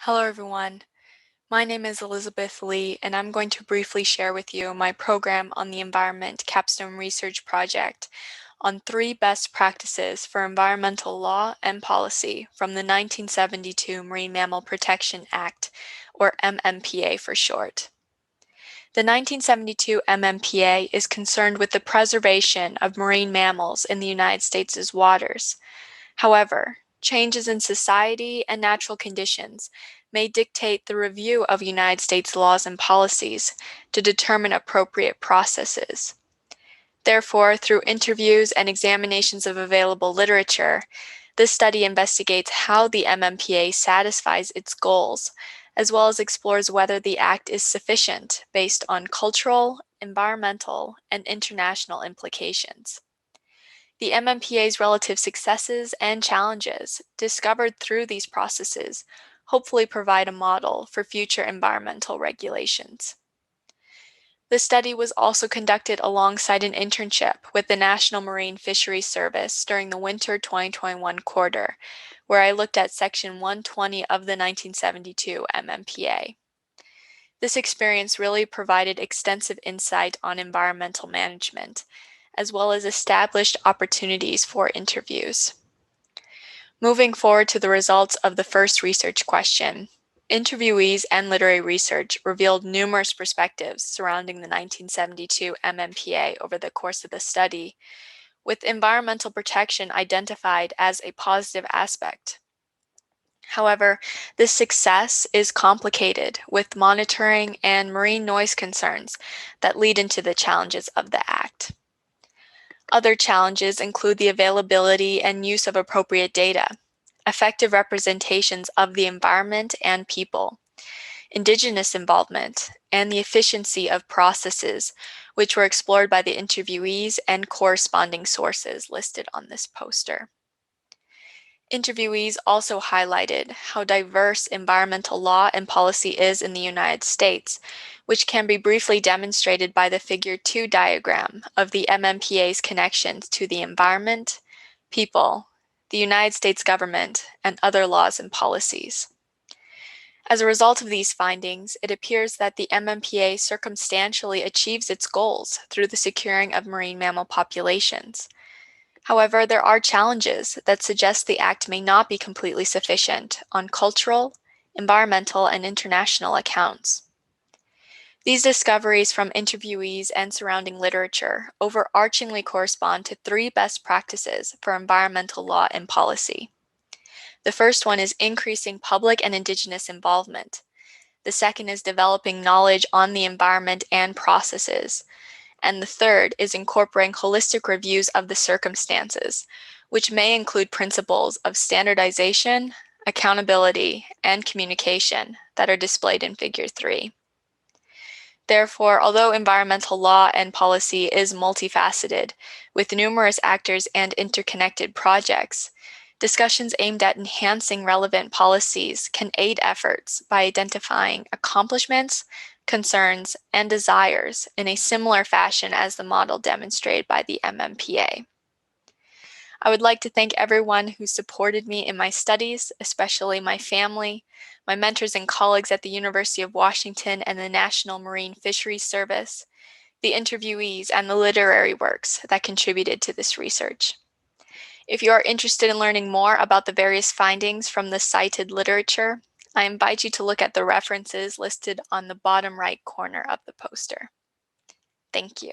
Hello, everyone. My name is Elizabeth Lee, and I'm going to briefly share with you my program on the Environment Capstone Research Project on 3 best practices for environmental law and policy from the 1972 Marine Mammal Protection Act, or MMPA for short. The 1972 MMPA is concerned with the preservation of marine mammals in the United States' waters. However, changes in society and natural conditions may dictate the review of United States laws and policies to determine appropriate processes. Therefore, through interviews and examinations of available literature, this study investigates how the MMPA satisfies its goals, as well as explores whether the Act is sufficient based on cultural, environmental, and international implications. The MMPA's relative successes and challenges discovered through these processes hopefully provide a model for future environmental regulations. The study was also conducted alongside an internship with the National Marine Fisheries Service during the winter 2021 quarter, where I looked at Section 120 of the 1972 MMPA. This experience really provided extensive insight on environmental management, as well as established opportunities for interviews. Moving forward to the results of the first research question, interviewees and literary research revealed numerous perspectives surrounding the 1972 MMPA over the course of the study, with environmental protection identified as a positive aspect. However, this success is complicated with monitoring and marine noise concerns that lead into the challenges of the Act. Other challenges include the availability and use of appropriate data, effective representations of the environment and people, Indigenous involvement, and the efficiency of processes, which were explored by the interviewees and corresponding sources listed on this poster. Interviewees also highlighted how diverse environmental law and policy is in the United States, which can be briefly demonstrated by the Figure 2 diagram of the MMPA's connections to the environment, people, the United States government, and other laws and policies. As a result of these findings, it appears that the MMPA circumstantially achieves its goals through the securing of marine mammal populations. However, there are challenges that suggest the Act may not be completely sufficient on cultural, environmental, and international accounts. These discoveries from interviewees and surrounding literature overarchingly correspond to 3 best practices for environmental law and policy. The first one is increasing public and Indigenous involvement. The second is developing knowledge on the environment and processes. And the third is incorporating holistic reviews of the circumstances, which may include principles of standardization, accountability, and communication that are displayed in Figure 3. Therefore, although environmental law and policy is multifaceted, with numerous actors and interconnected projects, discussions aimed at enhancing relevant policies can aid efforts by identifying accomplishments, concerns, and desires in a similar fashion as the model demonstrated by the MMPA. I would like to thank everyone who supported me in my studies, especially my family, my mentors and colleagues at the University of Washington and the National Marine Fisheries Service, the interviewees, and the literary works that contributed to this research. If you are interested in learning more about the various findings from the cited literature, I invite you to look at the references listed on the bottom right corner of the poster. Thank you.